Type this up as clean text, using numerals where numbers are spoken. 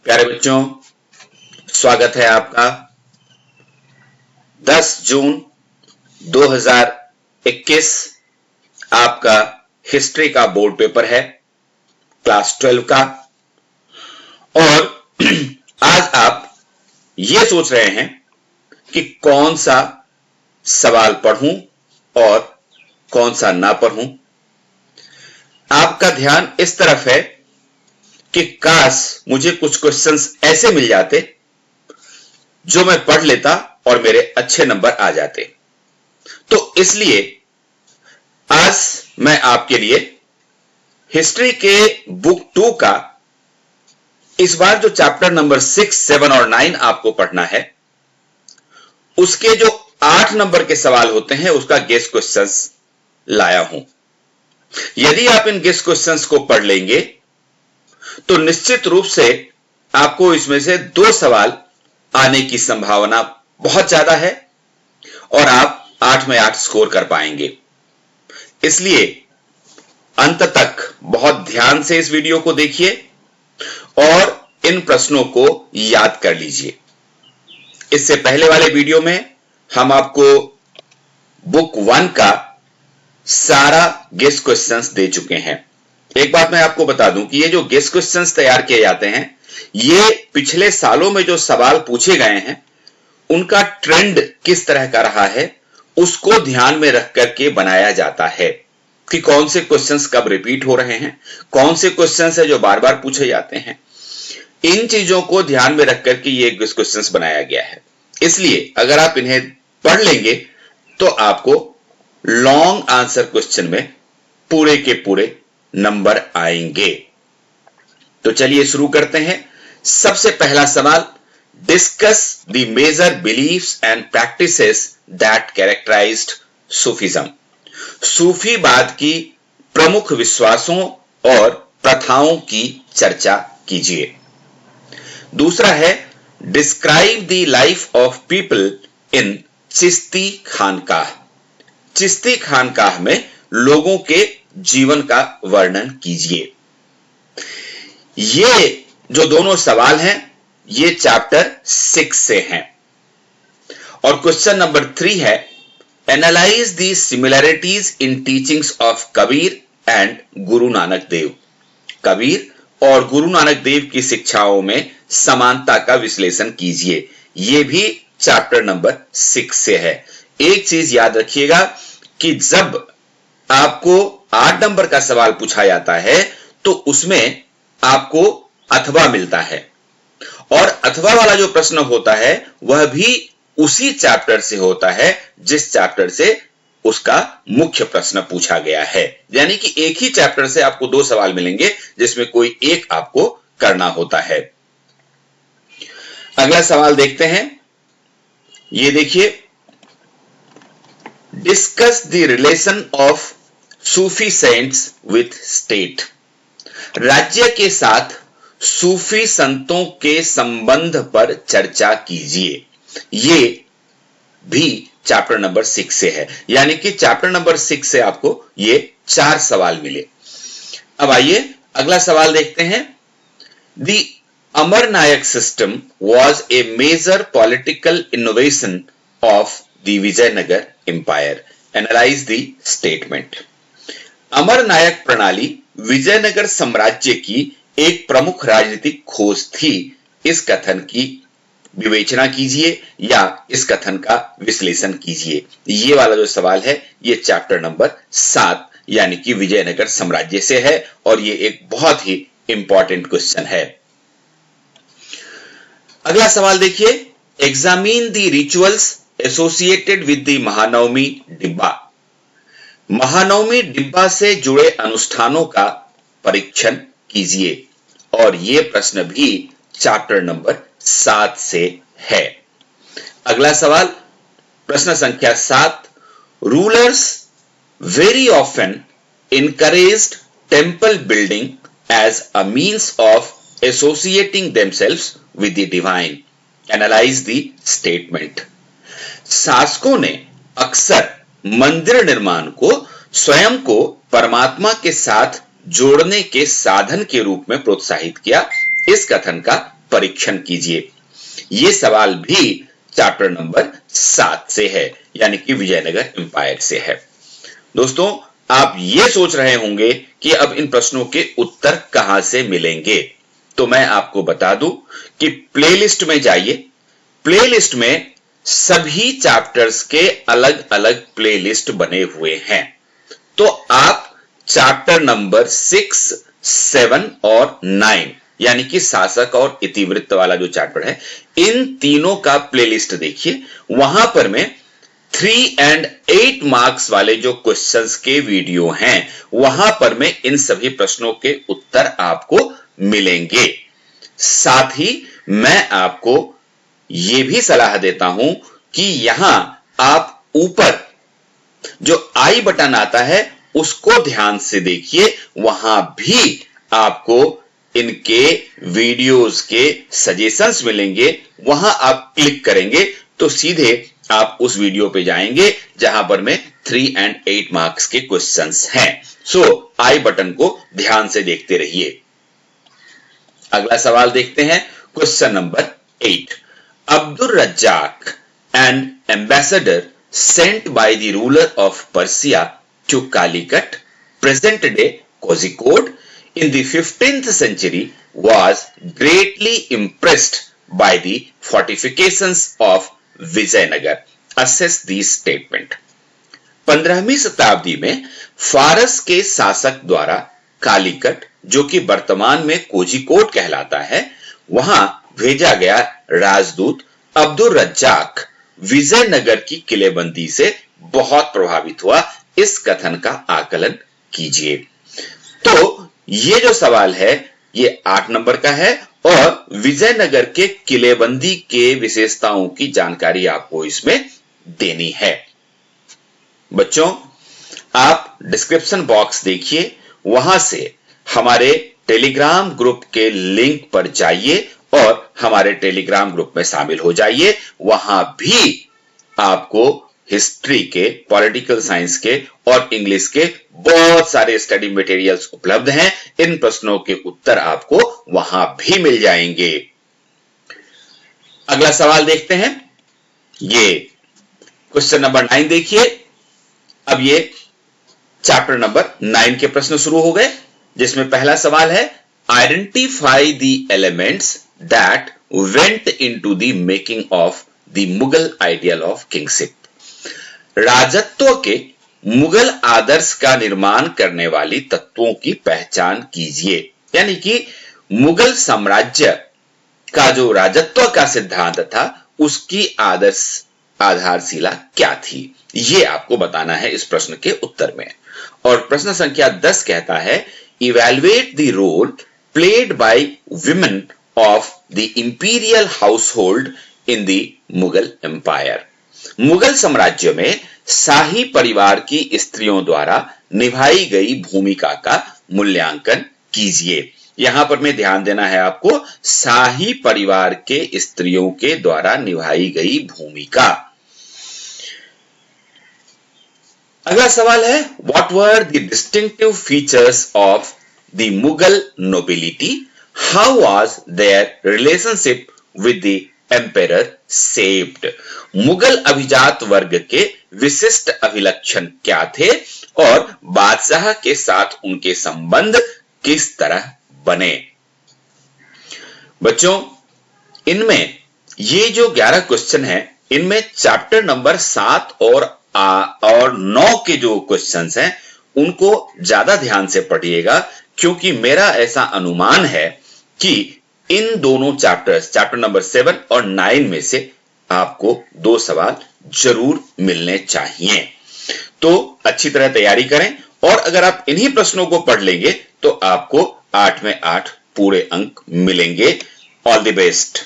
प्यारे बच्चों, स्वागत है आपका। 10 जून 2021 आपका हिस्ट्री का बोर्ड पेपर है, क्लास 12 का। और आज आप ये सोच रहे हैं कि कौन सा सवाल पढ़ूं और कौन सा ना पढ़ूं। आपका ध्यान इस तरफ है कि काश मुझे कुछ क्वेश्चंस ऐसे मिल जाते जो मैं पढ़ लेता और मेरे अच्छे नंबर आ जाते। तो इसलिए आज मैं आपके लिए हिस्ट्री के बुक 2 का इस बार जो चैप्टर नंबर 6, 7 और 9 आपको पढ़ना है, उसके जो 8 नंबर के सवाल होते हैं उसका गेस क्वेश्चंस लाया हूं। यदि आप इन गेस क्वेश्चंस को पढ़ लेंगे तो निश्चित रूप से आपको इसमें से 2 सवाल आने की संभावना बहुत ज्यादा है और आप 8 में 8 स्कोर कर पाएंगे। इसलिए अंत तक बहुत ध्यान से इस वीडियो को देखिए और इन प्रश्नों को याद कर लीजिए। इससे पहले वाले वीडियो में हम आपको बुक 1 का सारा गेस क्वेश्चंस दे चुके हैं। एक बात मैं आपको बता दूं कि ये जो गेस क्वेश्चंस तैयार किए जाते हैं, ये पिछले सालों में जो सवाल पूछे गए हैं उनका ट्रेंड किस तरह का रहा है उसको ध्यान में रख करके बनाया जाता है कि कौन से क्वेश्चंस कब रिपीट हो रहे हैं, कौन से क्वेश्चंस है जो बार बार पूछे जाते हैं। इन चीजों को ध्यान में रख करके ये गेस क्वेश्चंस बनाया गया है। इसलिए अगर आप इन्हें पढ़ लेंगे तो आपको लॉन्ग आंसर क्वेश्चन में पूरे के पूरे नंबर आएंगे। तो चलिए शुरू करते हैं। सबसे पहला सवाल, discuss the major beliefs and practices that characterised Sufism. सूफीवाद की प्रमुख विश्वासों और प्रथाओं की चर्चा कीजिए। दूसरा है, describe the life of people in Chishti khanqah. Chishti खानकाह में लोगों के जीवन का वर्णन कीजिए। ये जो दोनों सवाल हैं ये चैप्टर 6 से हैं। और क्वेश्चन नंबर 3 है, analyse the similarities in teachings of Kabir and Guru Nanak Dev. Kabir और गुरु नानक देव की शिक्षाओं में समानता का विश्लेषण कीजिए। ये भी चैप्टर नंबर 6 से है। एक चीज याद रखिएगा कि जब आपको 8 नंबर का सवाल पूछा जाता है तो उसमें आपको अथवा मिलता है और अथवा वाला जो प्रश्न होता है वह भी उसी चैप्टर से होता है जिस चैप्टर से उसका मुख्य प्रश्न पूछा गया है। यानी कि एक ही चैप्टर से आपको 2 सवाल मिलेंगे जिसमें कोई एक आपको करना होता है। अगला सवाल देखते हैं। ये देखिए, discuss the relation of Sufi cents with state. राज्य के साथ सूफी संतों के संबंध पर चर्चा कीजिए। ये भी चैप्टर नंबर 6 से है। यानी कि चैप्टर नंबर 6 से आपको ये 4 सवाल मिले। अब आइए अगला सवाल देखते हैं। The Amaranayaka system was a major political innovation of the Vijayanagara empire. Analyse the statement. Amaranayaka प्रणाली विजयनगर साम्राज्य की एक प्रमुख राजनीतिक खोज थी। इस कथन की विवेचना कीजिए या इस कथन का विश्लेषण कीजिए। ये वाला जो सवाल है ये चैप्टर नंबर 7 यानी कि विजयनगर साम्राज्य से है और ये एक बहुत ही इंपॉर्टेंट क्वेश्चन है। अगला सवाल देखिए, examine the rituals associated with the Mahanavami डिब्बा। महानवमी डिब्बा से जुड़े अनुष्ठानों का परीक्षण कीजिए और यह प्रश्न भी चैप्टर नंबर 7 से है। अगला सवाल, प्रश्न संख्या 7, rulers very often encouraged temple building as a means of associating themselves with the divine. Analyze the statement. शासकों ने अक्सर मंदिर निर्माण को स्वयं को परमात्मा के साथ जोड़ने के साधन के रूप में प्रोत्साहित किया। इस कथन का परीक्षण कीजिए। ये सवाल भी चैप्टर नंबर 7 से है, यानी कि विजयनगर एम्पायर से है। दोस्तों, आप ये सोच रहे होंगे कि अब इन प्रश्नों के उत्तर कहां से मिलेंगे, तो मैं आपको बता दूं कि प्लेलिस्ट में जाइए। प्लेलिस्ट में सभी चैप्टर्स के अलग अलग प्लेलिस्ट बने हुए हैं। तो आप चैप्टर नंबर 6, 7 और 9 यानी कि शासक और इतिवृत्त वाला जो चैप्टर है, इन तीनों का प्लेलिस्ट देखिए। वहां पर में 3 और 8 मार्क्स वाले जो क्वेश्चंस के वीडियो हैं, वहां पर में इन सभी प्रश्नों के उत्तर आपको मिलेंगे। साथ ही मैं आपको यह भी सलाह देता हूं कि यहां आप ऊपर जो आई बटन आता है उसको ध्यान से देखिए। वहां भी आपको इनके वीडियोस के सजेशंस मिलेंगे। वहां आप क्लिक करेंगे तो सीधे आप उस वीडियो पे जाएंगे जहां पर में 3 और 8 मार्क्स के क्वेश्चंस हैं। सो आई बटन को ध्यान से देखते रहिए। अगला सवाल देखते हैं, question number 8। Abdul Razzaq and ambassador sent by the ruler of Persia to Calicut, present day Kozhikode, in the 15th century was greatly impressed by the fortifications of Vijayanagar. Assess these statement. 15वीं शताब्दी में फारस के शासक द्वारा कालीकट, जो कि वर्तमान में कोझिकोड कहलाता है, वहां भेजा गया राजदूत अब्दुल रज्जाक विजयनगर की किलेबंदी से बहुत प्रभावित हुआ। इस कथन का आकलन कीजिए। तो ये जो सवाल है ये 8 नंबर का है और विजयनगर के किलेबंदी के विशेषताओं की जानकारी आपको इसमें देनी है। बच्चों, आप डिस्क्रिप्शन बॉक्स देखिए, वहां से हमारे टेलीग्राम ग्रुप के लिंक पर जाइए और हमारे टेलीग्राम ग्रुप में शामिल हो जाइए। वहां भी आपको हिस्ट्री के, पॉलिटिकल साइंस के और इंग्लिश के बहुत सारे स्टडी मटेरियल्स उपलब्ध हैं। इन प्रश्नों के उत्तर आपको वहां भी मिल जाएंगे। अगला सवाल देखते हैं। ये क्वेश्चन नंबर 9 देखिए। अब ये चैप्टर नंबर 9 के प्रश्न शुरू हो गए, जिसमें पहला सवाल है, identify the elements that went into the making of the Mughal ideal of kingship. राजत्व के मुगल आदर्श का निर्माण करने वाली तत्वों की पहचान कीजिए। यानी कि मुगल साम्राज्य का जो राजत्व का सिद्धांत था, उसकी आदर्श आधारशिला क्या थी, ये आपको बताना है इस प्रश्न के उत्तर में। और प्रश्न संख्या 10 कहता है, evaluate the role played by women of the imperial household in the Mughal Empire. Mughal साम्राज्य में शाही परिवार की स्त्रियों द्वारा निभाई गई भूमिका का मूल्यांकन कीजिए। यहां पर में ध्यान देना है आपको, शाही परिवार के स्त्रियों के द्वारा निभाई गई भूमिका। अगला सवाल है, what were the distinctive features of the Mughal nobility? How was their relationship with the emperor shaped? Mughal अभिजात वर्ग के विशिष्ट अभिलक्षण क्या थे और बादशाह के साथ उनके संबंध किस तरह बने? बच्चों, इनमें ये जो 11 क्वेश्चन है, इनमें चैप्टर नंबर 7 और 9 के जो क्वेश्चंस हैं उनको ज्यादा ध्यान से पढ़िएगा, क्योंकि मेरा ऐसा अनुमान है कि इन दोनों चैप्टर्स, चैप्टर नंबर 7 और 9 में से आपको 2 सवाल जरूर मिलने चाहिए। तो अच्छी तरह तैयारी करें, और अगर आप इन्हीं प्रश्नों को पढ़ लेंगे तो आपको 8 में 8 पूरे अंक मिलेंगे। All the best.